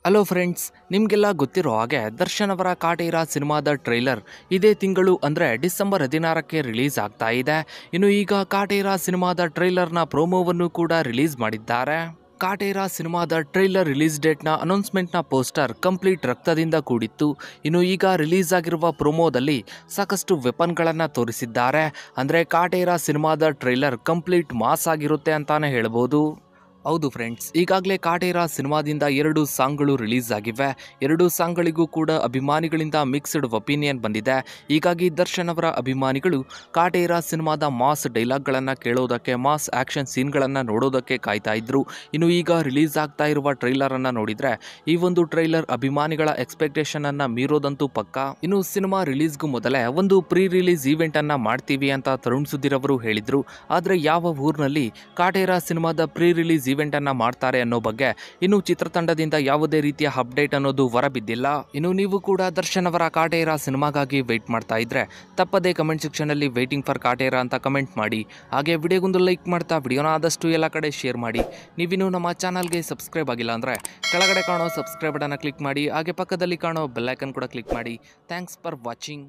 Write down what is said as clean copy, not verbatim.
Hello friends, ನಿಮಗೆಲ್ಲ ಗೊತ್ತಿರೋ ಹಾಗೆ ದರ್ಶನ್ ಅವರ ಕಾಟೇರ ಸಿನಿಮಾದ ಟ್ರೈಲರ್ ಇದೇ ತಿಂಗಳು ಅಂದರೆ ಡಿಸೆಂಬರ್ 16ಕ್ಕೆ ರಿಲೀಸ್ ಆಗ್ತಾ ಇದೆ. ಇನ್ನು ಈಗ ಕಾಟೇರ ಸಿನಿಮಾದ ಟ್ರೈಲರ್ನ ಪ್ರೋಮೋವನ್ನು ಕೂಡ ರಿಲೀಸ್ ಮಾಡಿದ್ದಾರೆ. ಕಾಟೇರ ಸಿನಿಮಾದ ಟ್ರೈಲರ್ ರಿಲೀಸ್ ಡೇಟ್ನ ಅನೌನ್ಸ್ಮೆಂಟ್ನ ಪೋಸ್ಟರ್ ಕಂಪ್ಲೀಟ್ ರಕ್ತದಿಂದ ಕೂಡಿತ್ತು. ಇನ್ನು ಈಗ ರಿಲೀಸ್ ಆಗಿರುವ ಪ್ರೋಮೋದಲ್ಲಿ ಸಾಕಷ್ಟು ವೆಪನ್ಗಳನ್ನು ತೋರಿಸಿದ್ದಾರೆ. ಅಂದರೆ ಕಾಟೇರ ಸಿನಿಮಾದ ಟ್ರೈಲರ್ ಕಂಪ್ಲೀಟ್ ಮಾಸ್ ಆಗಿರುತ್ತೆ ಅಂತಾನೆ ಹೇಳ್ಬೋದು. ಹೌದು ಫ್ರೆಂಡ್ಸ್, ಈಗಾಗಲೇ ಕಾಟೇರ ಸಿನಿಮಾದಿಂದ 2 ಸಾಂಗ್ಗಳು ರಿಲೀಸ್ ಆಗಿವೆ. 2 ಸಾಂಗ್ಗಳಿಗೂ ಕೂಡ ಅಭಿಮಾನಿಗಳಿಂದ ಮಿಕ್ಸ್ಡ್ ಒಪಿನಿಯನ್ ಬಂದಿದೆ. ಹೀಗಾಗಿ ದರ್ಶನ್ ಅವರ ಅಭಿಮಾನಿಗಳು ಕಾಟೇರ ಸಿನಿಮಾದ ಮಾಸ್ ಡೈಲಾಗ್ಗಳನ್ನು ಕೇಳೋದಕ್ಕೆ, ಮಾಸ್ ಆ್ಯಕ್ಷನ್ ಸೀನ್ಗಳನ್ನು ನೋಡೋದಕ್ಕೆ ಕಾಯ್ತಾ ಇದ್ರು. ಇನ್ನು ಈಗ ರಿಲೀಸ್ ಆಗ್ತಾ ಇರುವ ಟ್ರೈಲರನ್ನು ನೋಡಿದರೆ ಈ ಒಂದು ಟ್ರೈಲರ್ ಅಭಿಮಾನಿಗಳ ಎಕ್ಸ್ಪೆಕ್ಟೇಷನನ್ನು ಮೀರೋದಂತೂ ಪಕ್ಕ. ಇನ್ನು ಸಿನಿಮಾ ರಿಲೀಸ್ಗೂ ಮೊದಲೇ ಒಂದು ಪ್ರೀ ರಿಲೀಸ್ ಈವೆಂಟನ್ನು ಮಾಡ್ತೀವಿ ಅಂತ ತರುಣ್ ಸುಧೀರ್ ಅವರು ಹೇಳಿದರು. ಆದರೆ ಯಾವ ಊರಿನಲ್ಲಿ ಕಾಟೇರ ಸಿನಿಮಾದ ಪ್ರೀ ರಿಲೀಸ್ ಈವೆಂಟ್ ಅನ್ನ ಮಾಡ್ತಾರೆ ಅನ್ನೋ ಬಗ್ಗೆ ಇನ್ನು ಚಿತ್ರತಂಡದಿಂದ ಯಾವುದೇ ರೀತಿಯ ಅಪ್ಡೇಟ್ ಅನ್ನೋದು ಹೊರಬಿದ್ದಿಲ್ಲ. ಇನ್ನು ನೀವು ಕೂಡ ದರ್ಶನ್ ಅವರ ಕಾಟೇರ ಸಿನಿಮಾಗಾಗಿ ವೆಯ್ಟ್ ಮಾಡ್ತಾ ಇದ್ರೆ ತಪ್ಪದೇ ಕಮೆಂಟ್ ಸೆಕ್ಷನ್ ಅಲ್ಲಿ ವೇಟಿಂಗ್ ಫಾರ್ ಕಾಟೇರ ಅಂತ ಕಮೆಂಟ್ ಮಾಡಿ. ಹಾಗೆ ವಿಡಿಯೋಗೊಂದು ಲೈಕ್ ಮಾಡ್ತಾ ವಿಡಿಯೋನ ಆದಷ್ಟು ಎಲ್ಲ ಕಡೆ ಶೇರ್ ಮಾಡಿ. ನೀವಿನ್ನು ನಮ್ಮ ಚಾನಲ್ಗೆ ಸಬ್ಸ್ಕ್ರೈಬ್ ಆಗಿಲ್ಲ ಅಂದ್ರೆ ಕೆಳಗಡೆ ಕಾಣೋ ಸಬ್ಸ್ಕ್ರೈಬ್ ಬಟನ್ ಕ್ಲಿಕ್ ಮಾಡಿ. ಹಾಗೆ ಪಕ್ಕದಲ್ಲಿ ಕಾಣೋ ಬೆಲ್ ಐಕನ್ ಕೂಡ ಕ್ಲಿಕ್ ಮಾಡಿ. Thanks for watching.